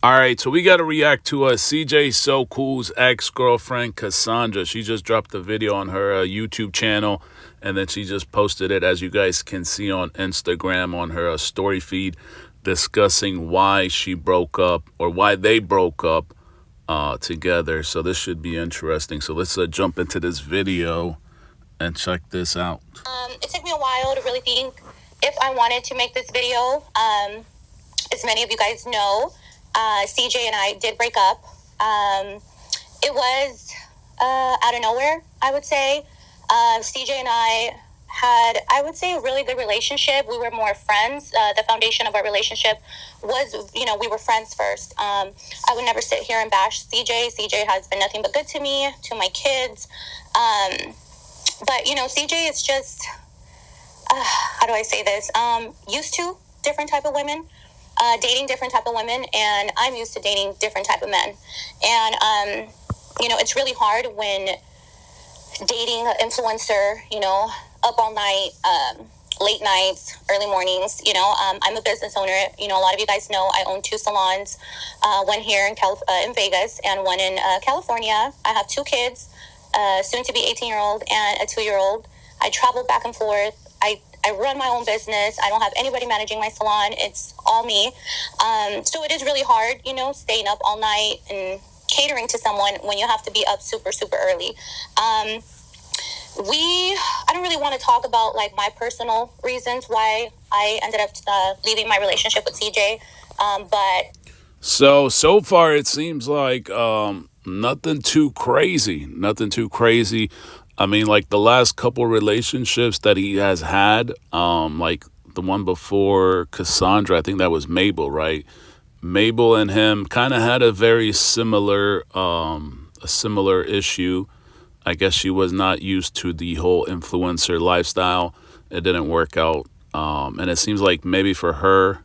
All right, so we got to react to CJ So Cool's ex-girlfriend Cassandra. She just dropped a video on her YouTube channel, and then she just posted it, as you guys can see on Instagram, on her story feed, discussing why she broke up, or why they broke up together. So this should be interesting. So let's jump into this video and check this out. It took me a while to really think if I wanted to make this video. As many of you guys know, CJ and I did break up. It was out of nowhere, I would say. CJ and I had, I would say, a really good relationship. We were more friends. The foundation of our relationship was, we were friends first. I would never sit here and bash CJ. CJ has been nothing but good to me, to my kids. But, CJ is just, how do I say this? Used to different type of women. Dating different type of women, and I'm used to dating different type of men. And it's really hard when dating an influencer, up all night, late nights, early mornings. I'm a business owner. A lot of you guys know I own 2 salons, one here in Vegas and one in California. I have 2 kids, soon to be 18-year-old and a 2-year-old. I travel back and forth. I run my own business. I don't have anybody managing my salon. It's all me. So it is really hard, staying up all night and catering to someone when you have to be up super, super early. I don't really want to talk about like my personal reasons why I ended up leaving my relationship with CJ. But So far it seems like nothing too crazy. Nothing too crazy. I mean, like the last couple relationships that he has had, like the one before Cassandra, I think that was Mabel, right? Mabel and him kind of had a very similar issue. I guess she was not used to the whole influencer lifestyle. It didn't work out. And it seems like maybe for her,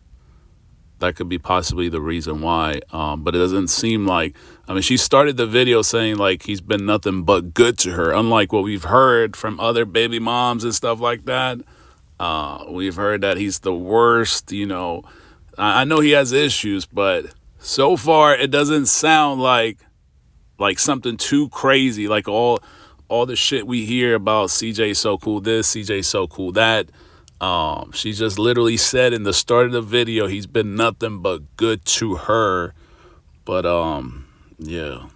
that could be possibly the reason why. But it doesn't seem like, she started the video saying like he's been nothing but good to her. Unlike what we've heard from other baby moms and stuff like that. We've heard that he's the worst, I know he has issues, but so far it doesn't sound like something too crazy. Like all the shit we hear about CJ So Cool this, CJ So Cool that. She just literally said in the start of the video, he's been nothing but good to her. But, yeah.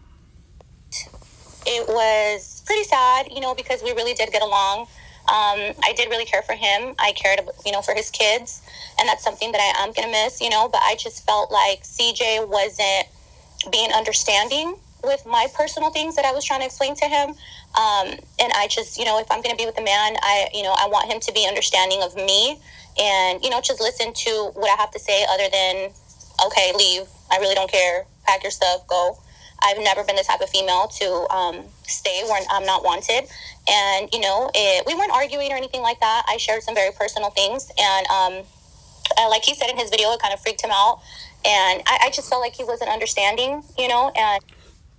it was pretty sad, because we really did get along. I did really care for him. I cared, for his kids. And that's something that I am going to miss, but I just felt like CJ wasn't being understanding with my personal things that I was trying to explain to him. And I just, if I'm going to be with a man, I want him to be understanding of me and, just listen to what I have to say other than, okay, leave. I really don't care. Pack your stuff, go. I've never been the type of female to stay where I'm not wanted. And, we weren't arguing or anything like that. I shared some very personal things. And like he said in his video, it kind of freaked him out. And I just felt like he wasn't understanding, and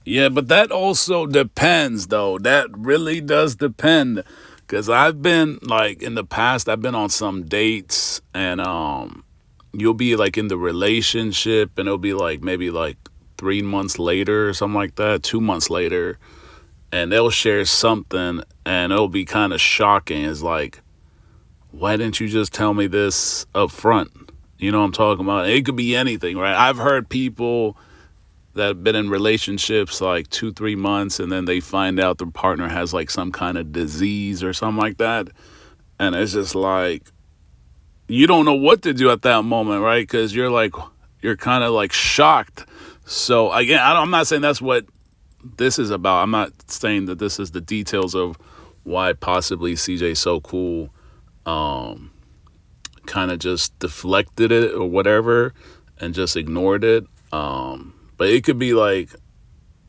Yeah, but that also depends, though. That really does depend. Because I've been, like, in the past, I've been on some dates, and you'll be, like, in the relationship, and it'll be, like, maybe, like, 3 months later or something like that, 2 months later, and they'll share something, and it'll be kind of shocking. It's like, why didn't you just tell me this up front? You know what I'm talking about? It could be anything, right? I've heard people that have been in relationships like 2-3 months, and then they find out their partner has like some kind of disease or something like that. And it's just like, you don't know what to do at that moment, right? Because you're kind of like shocked. So again, I'm not saying that's what this is about. I'm not saying that this is the details of why possibly CJ So Cool kind of just deflected it or whatever and just ignored it. But it could be like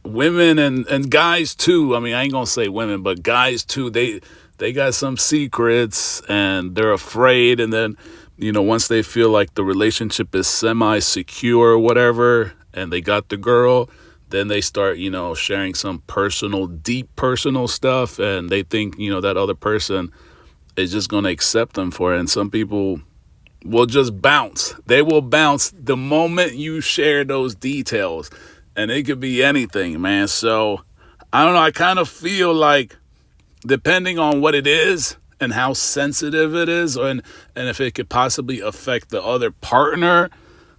women and guys too. I ain't gonna say women, but guys too. They got some secrets and they're afraid. And then, once they feel like the relationship is semi-secure or whatever, and they got the girl, then they start, sharing some deep personal stuff. And they think, that other person is just gonna accept them for it. And some people will just bounce. They will bounce the moment you share those details. And it could be anything, man. So I don't know. I kind of feel like depending on what it is and how sensitive it is, and if it could possibly affect the other partner,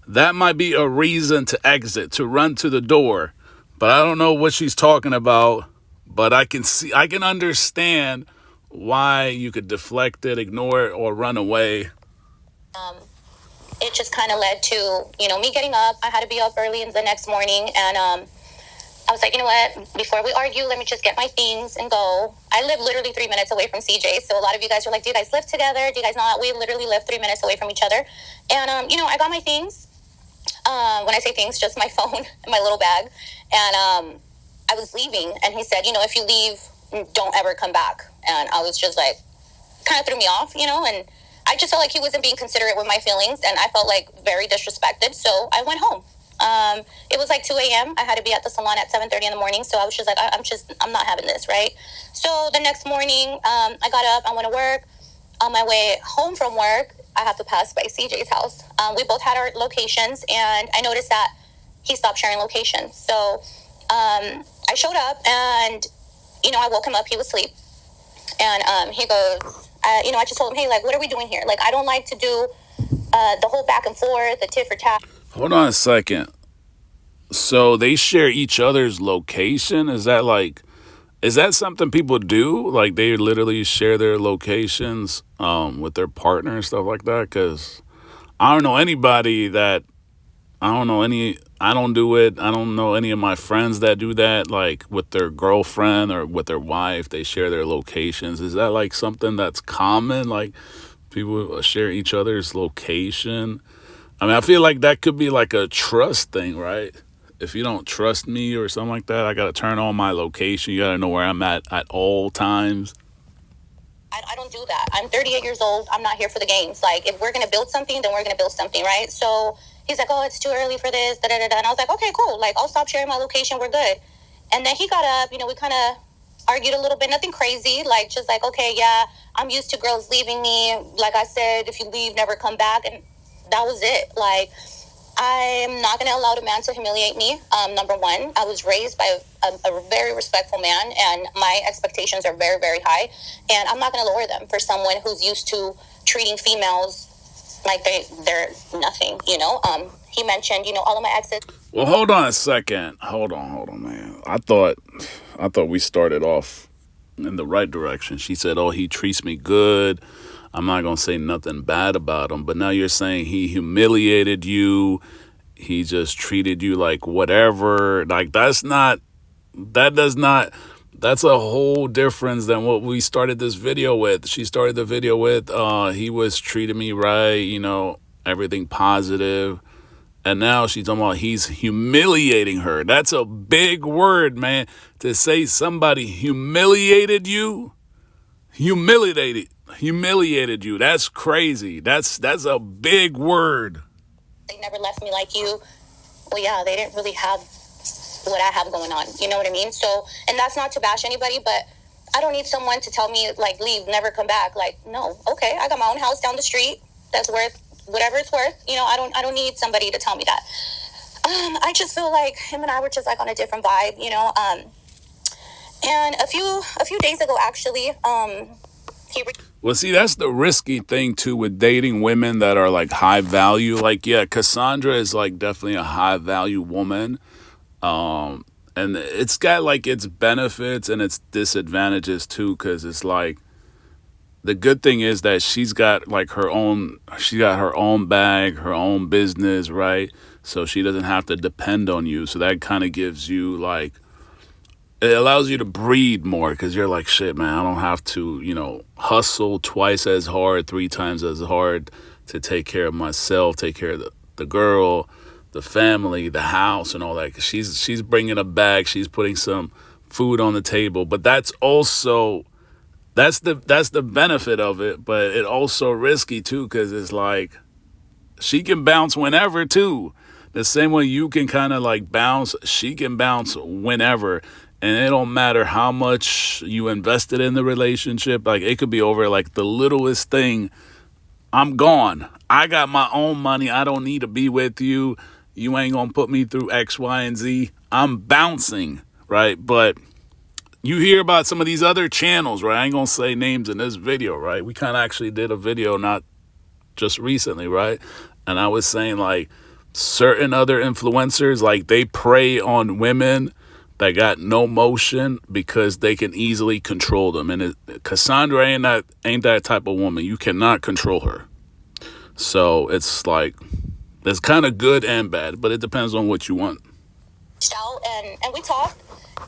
that might be a reason to exit, to run to the door. But I don't know what she's talking about. But I can understand why you could deflect it, ignore it, or run away. Um, it just kind of led to, me getting up. I had to be up early in the next morning. And I was like, you know what? Before we argue, let me just get my things and go. I live literally 3 minutes away from CJ. So a lot of you guys are like, do you guys live together? Do you guys know that we literally live 3 minutes away from each other? And, I got my things. When I say things, just my phone and my little bag. And I was leaving. And he said, if you leave, don't ever come back. And I was just like, kind of threw me off, and I just felt like he wasn't being considerate with my feelings, and I felt like very disrespected. So I went home. It was like 2 a.m. I had to be at the salon at 7:30 in the morning. So I was just like, I'm not having this, right? So the next morning, I got up, I went to work. On my way home from work, I have to pass by CJ's house. We both had our locations, and I noticed that he stopped sharing locations. So I showed up, and I woke him up. He was asleep, and he goes, I just told him, hey, like, what are we doing here? Like, I don't like to do the whole back and forth, the tit for tat. Hold on a second. So they share each other's location? Is that something people do? Like they literally share their locations with their partner and stuff like that? Because I don't know anybody that, I don't know any, I don't do it. I don't know any of my friends that do that, like with their girlfriend or with their wife, they share their locations. Is that like something that's common? Like people share each other's location? I mean, I feel like that could be like a trust thing, right? If you don't trust me or something like that, I got to turn on my location. You got to know where I'm at all times. I don't do that. I'm 38 years old. I'm not here for the games. Like, if we're going to build something, then we're going to build something, right? So he's like, oh, it's too early for this, da da da da. And I was like, okay, cool. Like, I'll stop sharing my location. We're good. And then he got up, we kind of argued a little bit, nothing crazy. Like, just like, okay, yeah, I'm used to girls leaving me. Like I said, if you leave, never come back. And that was it. Like, I'm not going to allow a man to humiliate me. Number one, I was raised by a very respectful man, and my expectations are very, very high. And I'm not going to lower them for someone who's used to treating females like they're nothing, He mentioned, all of my exes. Well, hold on a second. Hold on, man. I thought we started off in the right direction. She said, "Oh, he treats me good. I'm not gonna say nothing bad about him." But now you're saying he humiliated you. He just treated you like whatever. Like that's not. That does not. That's a whole difference than what we started this video with. She started the video with, he was treating me right, everything positive. And now she's talking about he's humiliating her. That's a big word, man. To say somebody humiliated you, humiliated you. That's crazy. That's a big word. They never left me like you. Well, yeah, they didn't really have what I have going on. You know what I mean? So, and that's not to bash anybody, but I don't need someone to tell me, like, leave, never come back. Like, no, okay, I got my own house down the street that's worth whatever it's worth. I don't need somebody to tell me that. I just feel like him and I were just like on a different vibe, and a few days ago, actually, well, see, that's the risky thing too with dating women that are like high value. Like, yeah, Cassandra is like definitely a high value woman. And it's got like its benefits and its disadvantages too, because it's like the good thing is that she's got her own bag, her own business, right? So she doesn't have to depend on you. So that kind of gives you like, it allows you to breathe more because you're like, shit, man, I don't have to, hustle twice as hard, 3 times as hard to take care of myself, take care of the girl, the family, the house, and all that. 'Cause she's bringing a bag, she's putting some food on the table. But that's also that's the benefit of it. But it also risky too, because it's like she can bounce whenever too. The same way you can kind of like bounce, she can bounce whenever. And it don't matter how much you invested in the relationship. Like it could be over like the littlest thing. I'm gone. I got my own money. I don't need to be with you. You ain't gonna put me through X, Y, and Z. I'm bouncing, right? But you hear about some of these other channels, right? I ain't gonna say names in this video, right? We kind of actually did a video not just recently, right? And I was saying like certain other influencers, like they prey on women that got no motion because they can easily control them. And Cassandra ain't that type of woman. You cannot control her. So it's like it's kind of good and bad, but it depends on what you want. Out and we talked,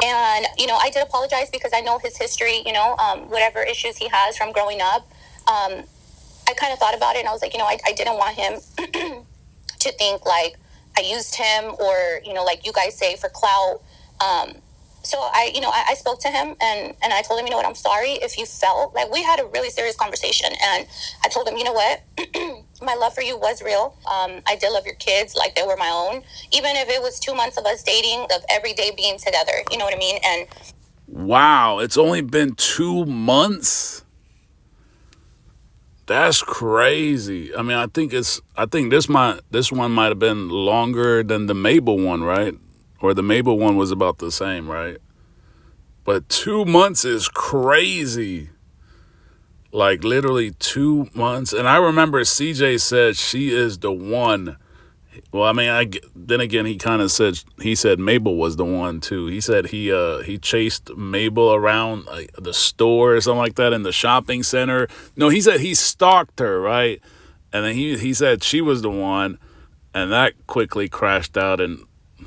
and I did apologize because I know his history. Whatever issues he has from growing up. I kind of thought about it, and I was like, I didn't want him to think like I used him, or like you guys say, for clout. So I spoke to him, and I told him, you know what, I'm sorry if you felt like, we had a really serious conversation, and I told him, you know what, my love for you was real. I did love your kids like they were my own, even if it was 2 months of us dating, of every day being together. You know what I mean? And wow, it's only been 2 months. That's crazy. I mean, I think this one might have been longer than the Mabel one, right? Or the Mabel one was about the same, right? But 2 months is crazy. Like literally 2 months. And I remember CJ said she is the one. Well, I mean, then again, he said Mabel was the one too. He said he chased Mabel around like, the store or something like that, in the shopping center. No, he said he stalked her, right? And then he said she was the one, and that quickly crashed out and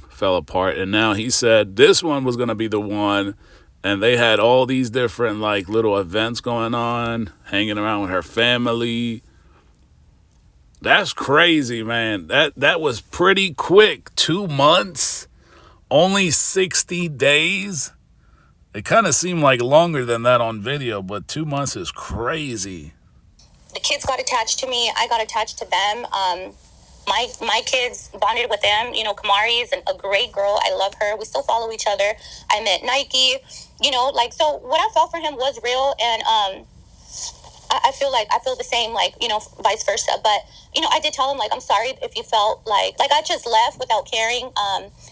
fell apart. And now he said this one was gonna be the one, and they had all these different like little events going on, hanging around with her family. That's crazy, man. That was pretty quick. 2 months, only 60 days. It kind of seemed like longer than that on video, but 2 months is crazy. The kids got attached to me. I got attached to them. My kids bonded with them. Kamari is a great girl. I love her. We still follow each other. I met Nike. So what I felt for him was real, and I feel the same, vice versa. But I did tell him, I'm sorry if you felt like I just left without caring.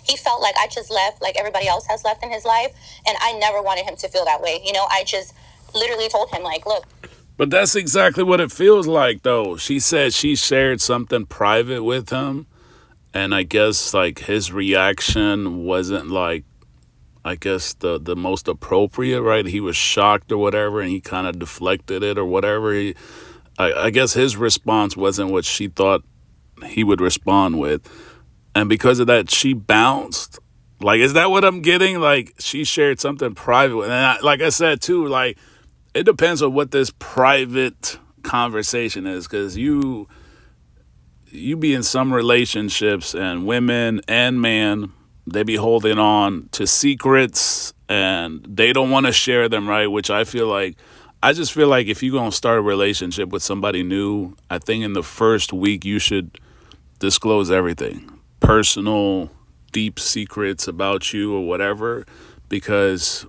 He felt like I just left like everybody else has left in his life, and I never wanted him to feel that way. I just literally told him, look. But that's exactly what it feels like, though. She said she shared something private with him, and I guess his reaction wasn't the most appropriate, right? He was shocked or whatever, and he kind of deflected it or whatever. I guess his response wasn't what she thought he would respond with. And because of that, she bounced. Is that what I'm getting? She shared something private. And I said, too, it depends on what this private conversation is, because you be in some relationships, and women and men, they be holding on to secrets and they don't want to share them, right? Which I just feel like if you're going to start a relationship with somebody new, I think in the first week you should disclose everything. Personal, deep secrets about you or whatever, because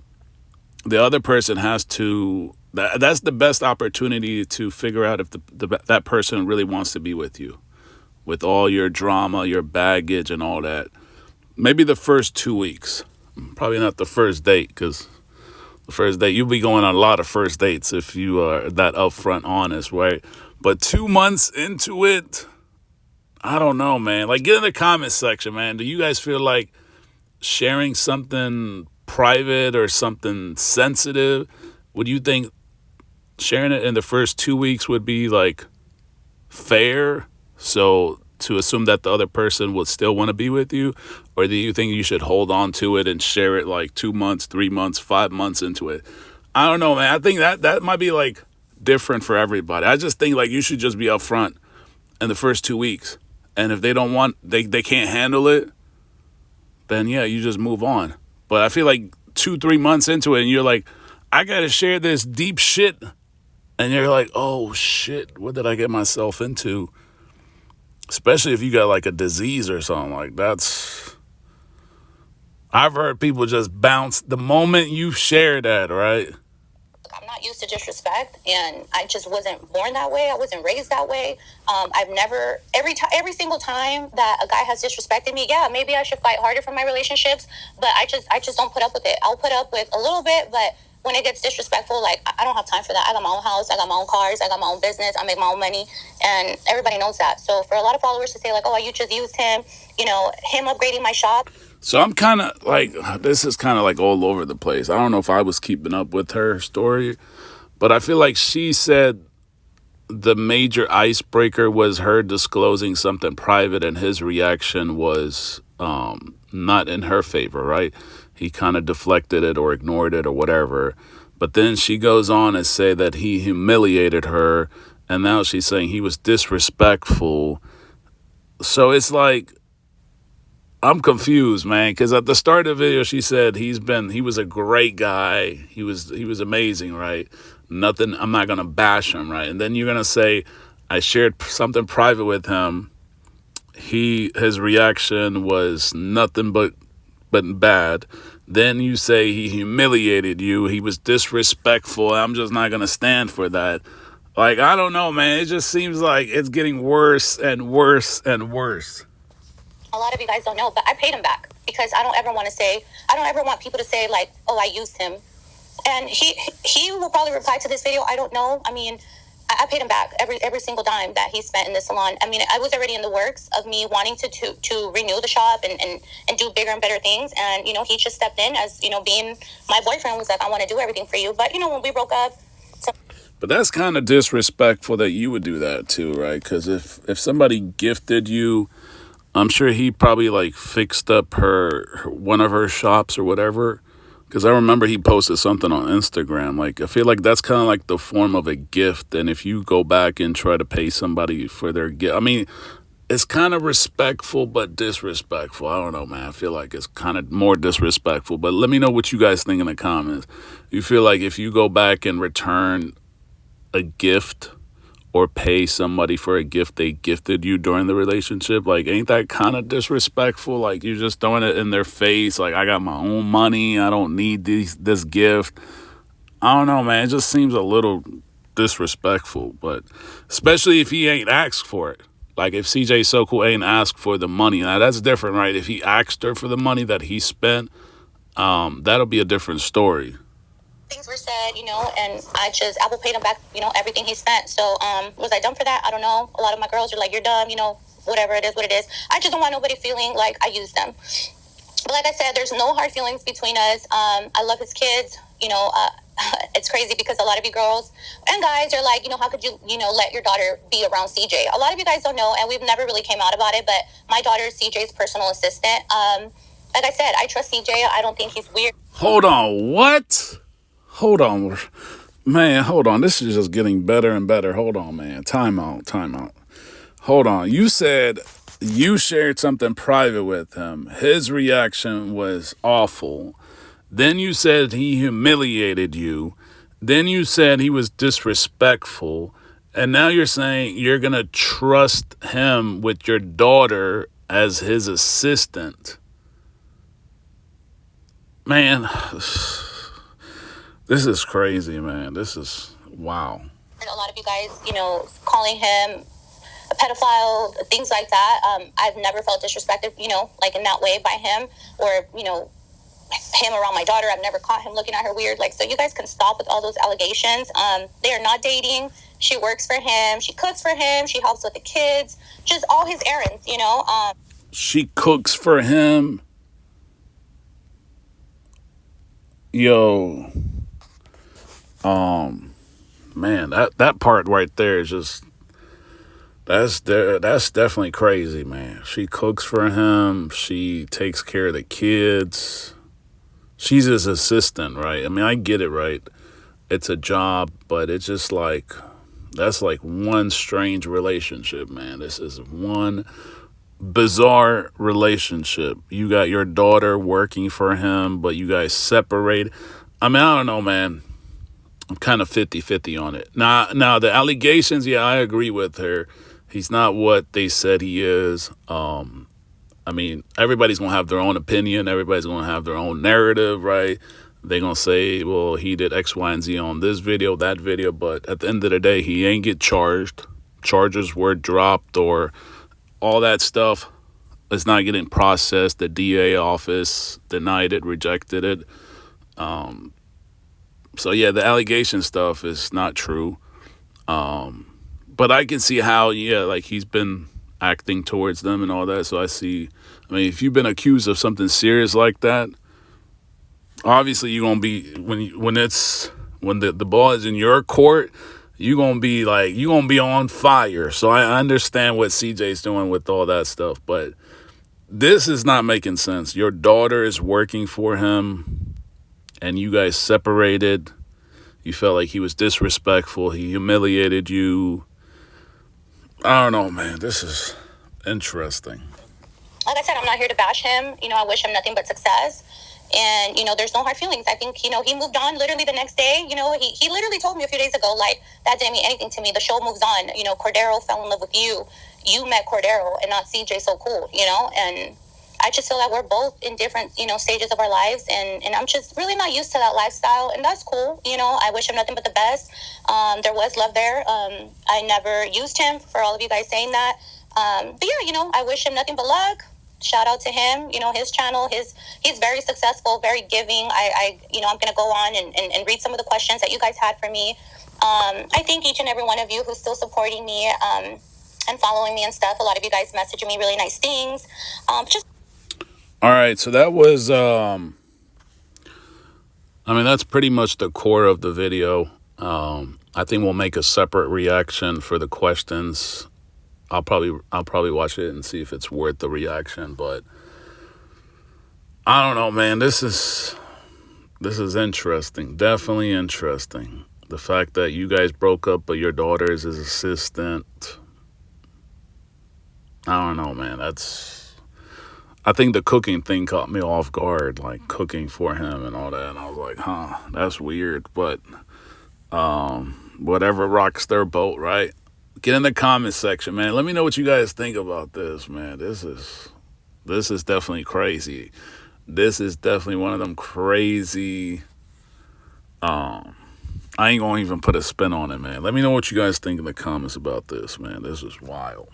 the other person has to, that's the best opportunity to figure out if that person really wants to be with you, with all your drama, your baggage and all that. Maybe the first 2 weeks. Probably not the first date, because the first date, you'll be going on a lot of first dates if you are that upfront honest, right? But 2 months into it, I don't know, man. Get in the comment section, man. Do you guys feel like sharing something private or something sensitive, would you think sharing it in the first 2 weeks would be fair? So to assume that the other person would still want to be with you? Or do you think you should hold on to it and share it 2 months, 3 months, 5 months into it? I don't know, man. I think that might be different for everybody. I just think you should just be upfront in the first 2 weeks. And if they don't want, they can't handle it, then yeah, you just move on. But I feel 2-3 months into it and you're I got to share this deep shit. And you're oh shit, what did I get myself into? Especially if you got a disease or something that's. I've heard people just bounce the moment you share that, right? I'm not not used to disrespect, and I just wasn't born that way. I wasn't raised that way. I've never every single time that a guy has disrespected me, yeah, maybe I should fight harder for my relationships, but I just don't put up with it. I'll put up with a little bit, but when it gets disrespectful, like I don't have time for that. I got my own house, I got my own cars, I got my own business, I make my own money, and everybody knows that. So for a lot of followers to say like, oh, you just used him, him upgrading my shop. So I'm kind of like, this is kind of like all over the place. I don't know if I was keeping up with her story, but I feel like she said the major icebreaker was her disclosing something private, and his reaction was not in her favor, right? He kind of deflected it or ignored it or whatever. But then she goes on and say that he humiliated her, and now she's saying he was disrespectful. So it's like, I'm confused, man, because at the start of the video she said he was a great guy. He was amazing, right? Nothing, I'm not gonna bash him, right? And then you're gonna say I shared something private with him. His reaction was nothing but bad. Then you say he humiliated you. He was disrespectful. I'm just not gonna stand for that. Like, I don't know, man. It just seems like it's getting worse and worse and worse. A lot of you guys don't know, but I paid him back because I don't ever want people to say like, oh, I used him. And he will probably reply to this video. I don't know. I mean, I paid him back every single dime that he spent in the salon. I mean, I was already in the works of me wanting to renew the shop and do bigger and better things. And, he just stepped in as, being my boyfriend, was like, I want to do everything for you. But, when we broke up. But that's kind of disrespectful that you would do that too, right? Because if somebody gifted you, I'm sure he probably like fixed up one of her shops or whatever. Because I remember he posted something on Instagram. Like, I feel like that's kind of like the form of a gift. And if you go back and try to pay somebody for their gift, I mean, it's kind of respectful but disrespectful. I don't know, man. I feel like it's kind of more disrespectful. But let me know what you guys think in the comments. You feel like if you go back and return a gift or pay somebody for a gift they gifted you during the relationship, like, ain't that kind of disrespectful? Like, you're just throwing it in their face, like, I got my own money, I don't need this gift. I don't know, man. It just seems a little disrespectful, but especially if he ain't asked for it. Like, if CJ So Cool ain't asked for the money, now that's different, right? If he asked her for the money that he spent, that'll be a different story. Things were said, and Apple paid him back, everything he spent. So, was I dumb for that? I don't know. A lot of my girls are like, you're dumb, whatever it is, what it is. I just don't want nobody feeling like I used them. But like I said, there's no hard feelings between us. I love his kids, it's crazy because a lot of you girls and guys are like, how could you, let your daughter be around CJ? A lot of you guys don't know, and we've never really came out about it, but my daughter is CJ's personal assistant. Like I said, I trust CJ. I don't think he's weird. Hold on, what? Hold on, man, hold on. This is just getting better and better. Hold on, man. Time out. Hold on. You said you shared something private with him. His reaction was awful. Then you said he humiliated you. Then you said he was disrespectful. And now you're saying you're going to trust him with your daughter as his assistant. Man, this is crazy, man. This is, wow. And a lot of you guys, calling him a pedophile, things like that. I've never felt disrespected, like in that way by him, or, him around my daughter. I've never caught him looking at her weird. Like, so you guys can stop with all those allegations. They are not dating. She works for him. She cooks for him. She helps with the kids. Just all his errands, She cooks for him. Yo. Man, that part right there is just, that's definitely crazy, man. She cooks for him. She takes care of the kids. She's his assistant, right? I mean, I get it, right? It's a job, but it's just like, that's like one strange relationship, man. This is one bizarre relationship. You got your daughter working for him, but you guys separate. I mean, I don't know, man. I'm kind of 50-50 on it. Now, the allegations, yeah, I agree with her. He's not what they said he is. I mean, everybody's going to have their own opinion. Everybody's going to have their own narrative, right? They're going to say, well, he did X, Y, and Z on this video, that video. But at the end of the day, he ain't get charged. Charges were dropped or all that stuff. It's not getting processed. The DA office denied it, rejected it. So, yeah, the allegation stuff is not true. But I can see how, yeah, like he's been acting towards them and all that. So I see, I mean, if you've been accused of something serious like that, obviously you're going to be, when the ball is in your court, you're going to be on fire. So I understand what CJ's doing with all that stuff. But this is not making sense. Your daughter is working for him and you guys separated. You felt like he was disrespectful. He humiliated you. I don't know, man. This is interesting. Like I said, I'm not here to bash him. I wish him nothing but success. And, there's no hard feelings. I think, he moved on literally the next day. He literally told me a few days ago, like, that didn't mean anything to me. The show moves on. Cordero fell in love with you. You met Cordero and not CJ, so cool, And I just feel that we're both in different, stages of our lives. And I'm just really not used to that lifestyle. And that's cool. I wish him nothing but the best. There was love there. I never used him, for all of you guys saying that. But yeah, I wish him nothing but luck. Shout out to him, his channel, he's very successful, very giving. I'm going to go on and read some of the questions that you guys had for me. I thank each and every one of you who's still supporting me and following me and stuff. A lot of you guys messaging me really nice things. All right, so that was, that's pretty much the core of the video. I think we'll make a separate reaction for the questions. I'll probably watch it and see if it's worth the reaction, but I don't know, man. This is interesting. Definitely interesting. The fact that you guys broke up, but your daughter is his assistant. I don't know, man. I think the cooking thing caught me off guard, like cooking for him and all that. And I was like, that's weird. But whatever rocks their boat, right? Get in the comment section, man. Let me know what you guys think about this, man. This is definitely crazy. This is definitely one of them crazy. I ain't gonna even put a spin on it, man. Let me know what you guys think in the comments about this, man. This is wild.